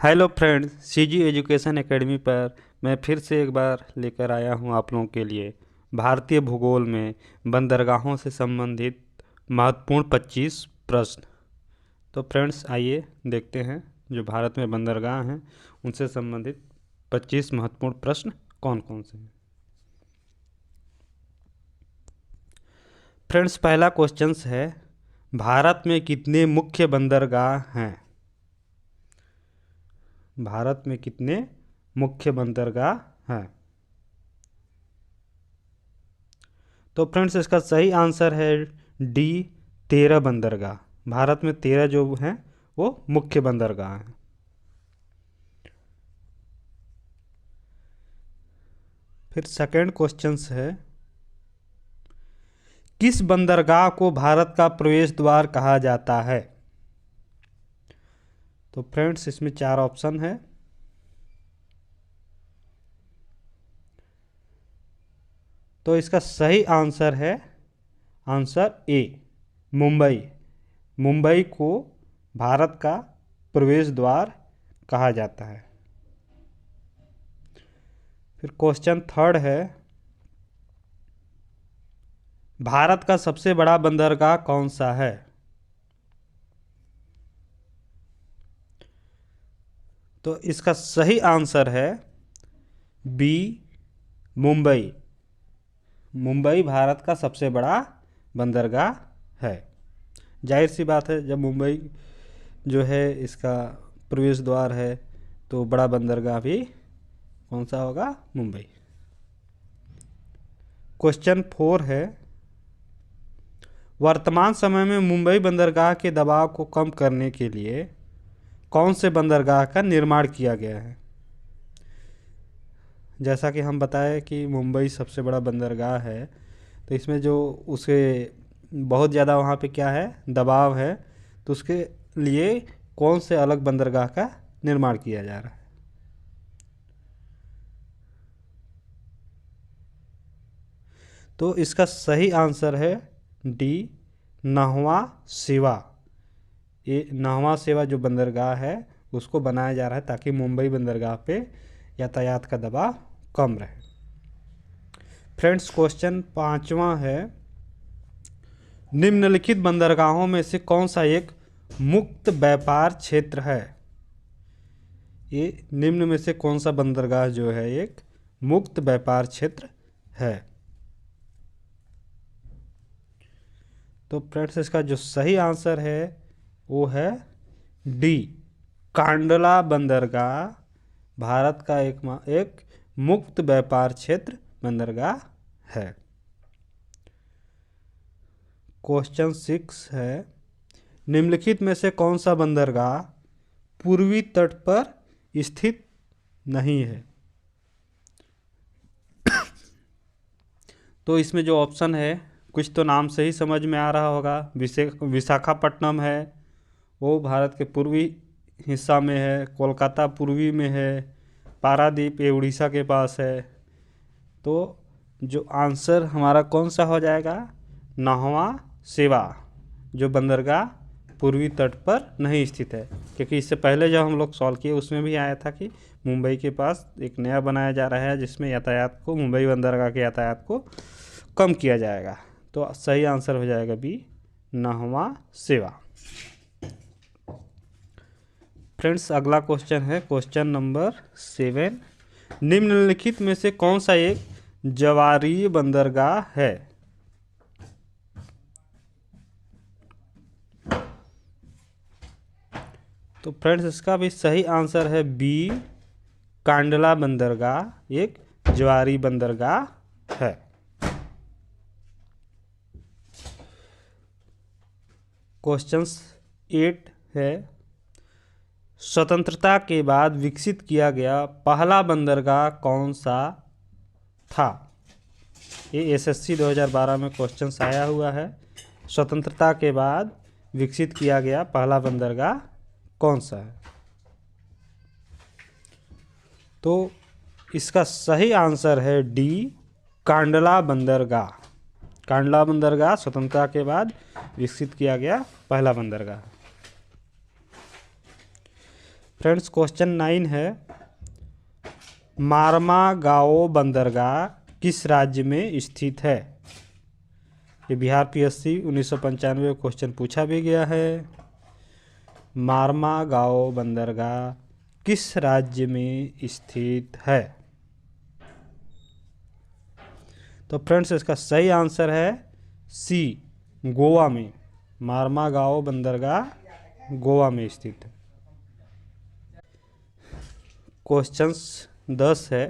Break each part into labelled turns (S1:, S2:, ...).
S1: Hello friends, CG education academy पर मैं फिर से एक बार लेकर आया हूं आप लोगों के लिए भारतीय भूगोल में बंदरगाहों से संबंधित महत्वपूर्ण 25 प्रश्न। तो फ्रेंड्स आइए देखते हैं जो भारत में बंदरगाह हैं उनसे संबंधित 25 महत्वपूर्ण प्रश्न कौन कौन से हैं। फ्रेंड्स पहला क्वेश्चन है, भारत में कितने मुख्य बंदरगाह हैं? भारत में कितने मुख्य बंदरगाह हैं? तो फ्रेंड्स इसका सही आंसर है डी, 13 बंदरगाह। भारत में 13 जो हैं वो मुख्य बंदरगाह हैं। फिर सेकंड क्वेश्चन है, किस बंदरगाह को भारत का प्रवेश द्वार कहा जाता है? तो फ्रेंड्स इसमें 4 ऑप्शन है। तो इसका सही आंसर है आंसर ए, मुंबई। मुंबई को भारत का प्रवेश द्वार कहा जाता है। फिर क्वेश्चन थर्ड है, भारत का सबसे बड़ा बंदरगाह कौन सा है? तो इसका सही आंसर है बी, मुंबई। मुंबई भारत का सबसे बड़ा बंदरगाह है। जाहिर सी बात है, जब मुंबई जो है इसका प्रवेश द्वार है तो बड़ा बंदरगाह भी कौन सा होगा? मुंबई। क्वेश्चन 4 है, वर्तमान समय में मुंबई बंदरगाह के दबाव को कम करने के लिए कौन से बंदरगाह का निर्माण किया गया है? जैसा कि हम बताएं कि मुंबई सबसे बड़ा बंदरगाह है, तो इसमें जो उसे बहुत ज़्यादा वहाँ पे क्या है, दबाव है, तो उसके लिए कौन से अलग बंदरगाह का निर्माण किया जा रहा है? तो इसका सही आंसर है डी, नाहवा सेवा। ये नाहवा सेवा जो बंदरगाह है उसको बनाया जा रहा है ताकि मुंबई बंदरगाह पे यातायात का दबाव कम रहे। फ्रेंड्स क्वेश्चन 5वां है, निम्नलिखित बंदरगाहों में से कौन सा एक मुक्त व्यापार क्षेत्र है? ये निम्न में से कौन सा बंदरगाह जो है एक मुक्त व्यापार क्षेत्र है? तो फ्रेंड्स इसका जो सही आंसर है वो है डी, कांडला बंदरगाह भारत का एक मुक्त व्यापार क्षेत्र बंदरगाह है। क्वेश्चन 6 है, निम्नलिखित में से कौन सा बंदरगाह पूर्वी तट पर स्थित नहीं है? तो इसमें जो ऑप्शन है कुछ तो नाम से ही समझ में आ रहा होगा। विशाखापट्टनम है, वो भारत के पूर्वी हिस्सा में है। कोलकाता पूर्वी में है। पारादीप ये उड़ीसा के पास है। तो जो आंसर हमारा कौन सा हो जाएगा? नाहवा सेवा जो बंदरगाह पूर्वी तट पर नहीं स्थित है, क्योंकि इससे पहले जब हम लोग सॉल्व किए उसमें भी आया था कि मुंबई के पास एक नया बनाया जा रहा है जिसमें यातायात को, मुंबई बंदरगाह के यातायात को कम किया जाएगा। तो सही आंसर हो जाएगा बी, नाहवा सेवा। फ्रेंड्स अगला क्वेश्चन है क्वेश्चन नंबर 7, निम्नलिखित में से कौन सा एक जवारीय बंदरगाह है? तो फ्रेंड्स इसका भी सही आंसर है बी, कांडला बंदरगाह एक ज्वारी बंदरगाह है। क्वेश्चन 8 है, स्वतंत्रता के बाद विकसित किया गया पहला बंदरगाह कौन सा था? ये एसएससी 2012 में क्वेश्चन आया हुआ है। स्वतंत्रता के बाद विकसित किया गया पहला बंदरगाह कौन सा है? तो इसका सही आंसर है डी, कांडला बंदरगाह। कांडला बंदरगाह स्वतंत्रता के बाद विकसित किया गया पहला बंदरगाह। फ्रेंड्स क्वेश्चन 9 है, मारमागाओ बंदरगाह किस राज्य में स्थित है? ये बिहार पीएससी 1995 क्वेश्चन पूछा भी गया है। मारमागाओ बंदरगाह किस राज्य में स्थित है? तो फ्रेंड्स इसका सही आंसर है सी, गोवा में। मारमागाओ बंदरगाह गोवा में स्थित है। क्वेश्चन 10 है,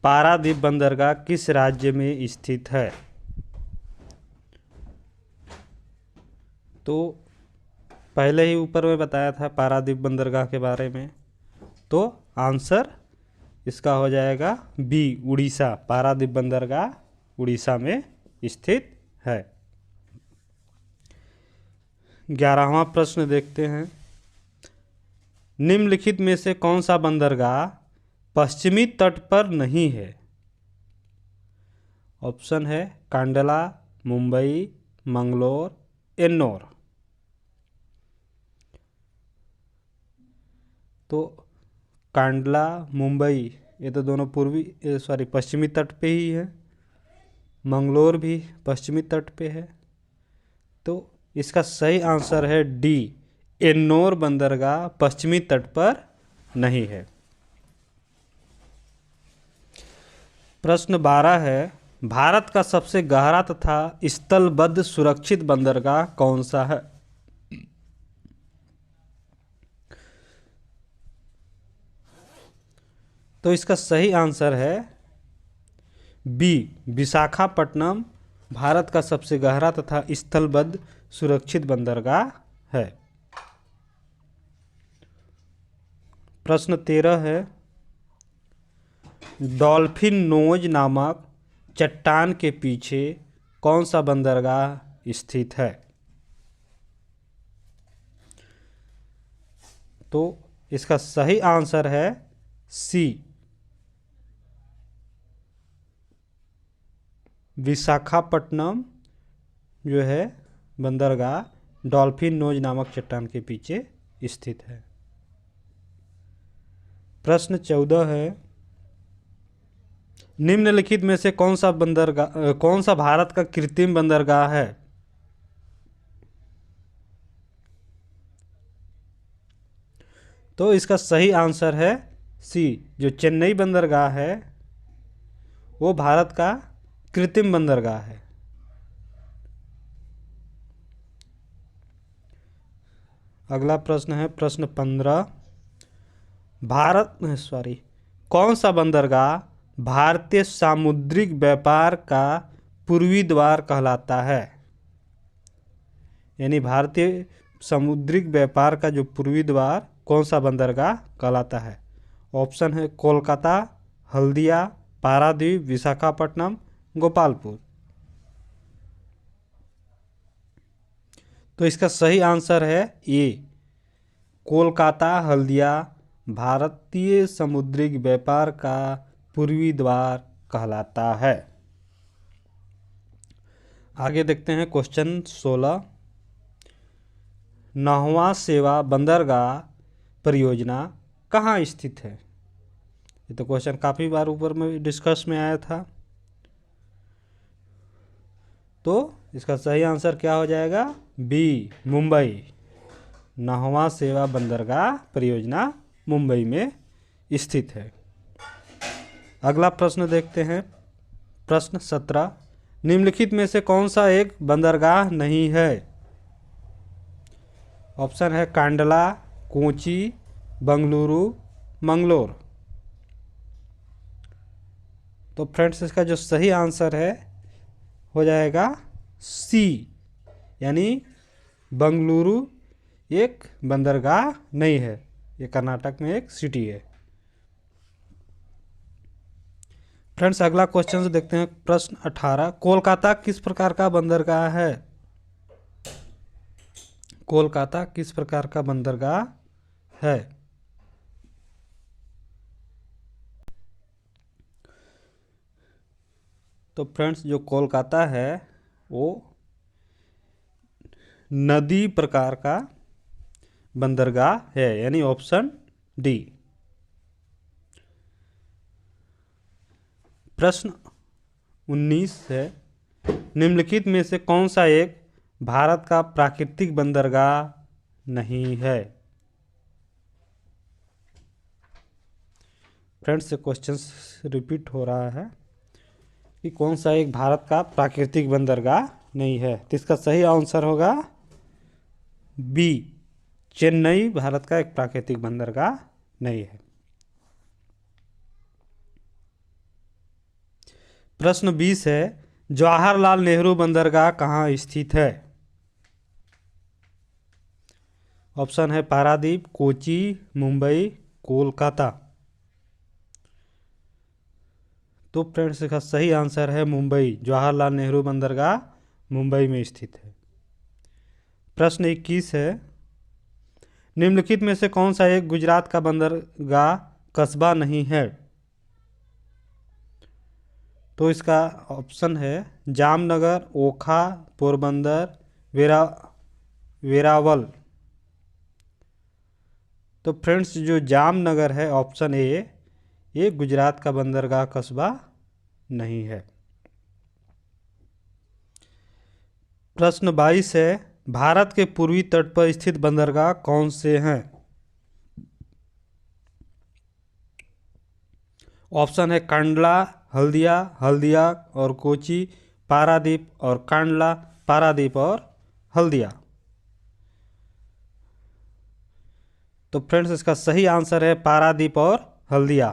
S1: पारादीप बंदरगाह किस राज्य में स्थित है? तो पहले ही ऊपर में बताया था पारादीप बंदरगाह के बारे में, तो आंसर इसका हो जाएगा बी, उड़ीसा। पारादीप बंदरगाह उड़ीसा में स्थित है। 11वां प्रश्न देखते हैं, निम्नलिखित में से कौन सा बंदरगाह पश्चिमी तट पर नहीं है? ऑप्शन है कांडला, मुंबई, मंगलोर, एन्नोर। तो कांडला, मुंबई ये तो दोनों पश्चिमी तट पे ही है। मंगलोर भी पश्चिमी तट पे है। तो इसका सही आंसर है डी, एन्नोर बंदरगाह पश्चिमी तट पर नहीं है। प्रश्न 12 है, भारत का सबसे गहरा तथा स्थलबद्ध सुरक्षित बंदरगाह कौन सा है? तो इसका सही आंसर है बी, विशाखापट्टनम भारत का सबसे गहरा तथा स्थलबद्ध सुरक्षित बंदरगाह है। प्रश्न 13 है, डॉल्फिन नोज नामक चट्टान के पीछे कौन सा बंदरगाह स्थित है? तो इसका सही आंसर है सी, विशाखापट्टनम जो है बंदरगाह डॉल्फिन नोज नामक चट्टान के पीछे स्थित है। प्रश्न 14 है, निम्नलिखित में से कौन सा भारत का कृत्रिम बंदरगाह है? तो इसका सही आंसर है सी, जो चेन्नई बंदरगाह है वो भारत का कृत्रिम बंदरगाह है। अगला प्रश्न है प्रश्न 15, कौन सा बंदरगाह भारतीय सामुद्रिक व्यापार का पूर्वी द्वार कहलाता है? यानी भारतीय सामुद्रिक व्यापार का जो पूर्वी द्वार कौन सा बंदरगाह कहलाता है? ऑप्शन है कोलकाता, हल्दिया, पारादीप, विशाखापट्टनम, गोपालपुर। तो इसका सही आंसर है ए, कोलकाता हल्दिया भारतीय सामुद्रिक व्यापार का पूर्वी द्वार कहलाता है। आगे देखते हैं क्वेश्चन 16, नहवा सेवा बंदरगाह परियोजना कहाँ स्थित है? ये तो क्वेश्चन काफ़ी बार ऊपर में डिस्कस में आया था। तो इसका सही आंसर क्या हो जाएगा? बी, मुंबई। नहवा सेवा बंदरगाह परियोजना मुंबई में स्थित है। अगला प्रश्न देखते हैं प्रश्न 17, निम्नलिखित में से कौन सा एक बंदरगाह नहीं है? ऑप्शन है कांडला, कोची, बंगलुरु, मंगलोर। तो फ्रेंड्स इसका जो सही आंसर है हो जाएगा सी, यानी बंगलुरु एक बंदरगाह नहीं है, ये कर्नाटक में एक सिटी है। फ्रेंड्स अगला क्वेश्चन देखते हैं प्रश्न 18, कोलकाता किस प्रकार का बंदरगाह है? कोलकाता किस प्रकार का बंदरगाह है? तो फ्रेंड्स जो कोलकाता है वो नदी प्रकार का बंदरगाह है, यानी ऑप्शन डी। प्रश्न 19 है, निम्नलिखित में से कौन सा एक भारत का प्राकृतिक बंदरगाह नहीं है। फ्रेंड्स, से क्वेश्चन रिपीट हो रहा है कि कौन सा एक भारत का प्राकृतिक बंदरगाह नहीं है। तो इसका सही आंसर होगा बी, चेन्नई भारत का एक प्राकृतिक बंदरगाह नहीं है। प्रश्न 20 है, जवाहरलाल नेहरू बंदरगाह कहाँ स्थित है। ऑप्शन है पारादीप, कोची, मुंबई, कोलकाता। तो फ्रेंड्स, इसका सही आंसर है मुंबई। जवाहरलाल नेहरू बंदरगाह मुंबई में स्थित है। प्रश्न 21 है, निम्नलिखित में से कौन सा एक गुजरात का बंदरगाह कस्बा नहीं है। तो इसका ऑप्शन है जामनगर, ओखा, पोरबंदर, वेरावल। तो फ्रेंड्स, जो जामनगर है ऑप्शन ए, ये गुजरात का बंदरगाह कस्बा नहीं है। प्रश्न 22 है, भारत के पूर्वी तट पर स्थित बंदरगाह कौन से हैं। ऑप्शन है कांडला, हल्दिया, हल्दिया और कोची, पारादीप और कांडला, पारादीप और हल्दिया। तो फ्रेंड्स, इसका सही आंसर है पारादीप और हल्दिया।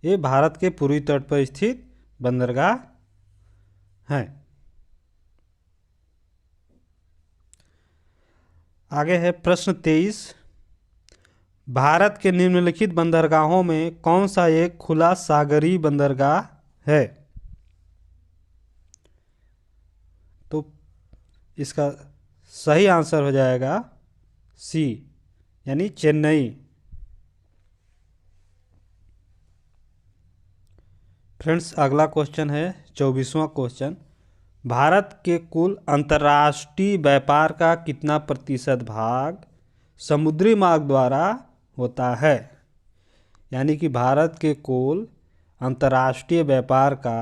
S1: ये भारत के पूर्वी तट पर स्थित बंदरगाह हैं। आगे है प्रश्न 23, भारत के निम्नलिखित बंदरगाहों में कौन सा एक खुला सागरीय बंदरगाह है। तो इसका सही आंसर हो जाएगा सी, यानी चेन्नई। फ्रेंड्स, अगला क्वेश्चन है 24वां क्वेश्चन, भारत के कुल अंतर्राष्ट्रीय व्यापार का कितना प्रतिशत भाग समुद्री मार्ग द्वारा होता है। यानी कि भारत के कुल अंतर्राष्ट्रीय व्यापार का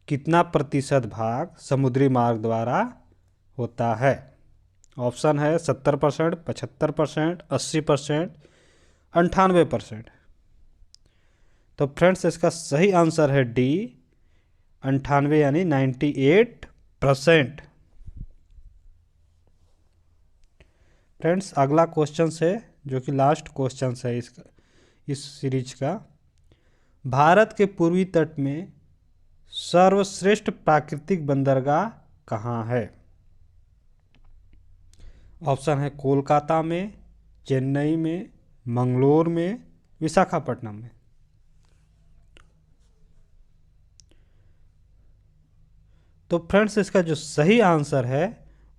S1: कितना प्रतिशत भाग समुद्री मार्ग द्वारा होता है। ऑप्शन है 70%, 75%, 80%, 98%। तो फ्रेंड्स, इसका सही आंसर है डी, 98 यानी 98%। फ्रेंड्स, अगला क्वेश्चन है जो कि लास्ट क्वेश्चन है इस सीरीज का, भारत के पूर्वी तट में सर्वश्रेष्ठ प्राकृतिक बंदरगाह कहाँ है। ऑप्शन है कोलकाता में, चेन्नई में, मंगलोर में, विशाखापट्टनम में। तो फ्रेंड्स, इसका जो सही आंसर है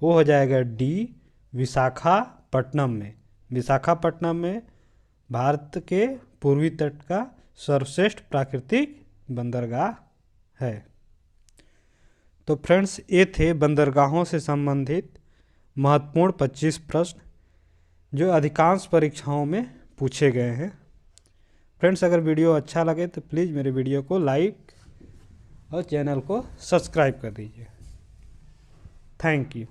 S1: वो हो जाएगा डी, विशाखापट्टनम में। विशाखापट्टनम में भारत के पूर्वी तट का सर्वश्रेष्ठ प्राकृतिक बंदरगाह है। तो फ्रेंड्स, ये थे बंदरगाहों से संबंधित महत्वपूर्ण 25 प्रश्न जो अधिकांश परीक्षाओं में पूछे गए हैं। फ्रेंड्स, अगर वीडियो अच्छा लगे तो प्लीज़ मेरे वीडियो को लाइक और चैनल को सब्सक्राइब कर दीजिए। Thank you.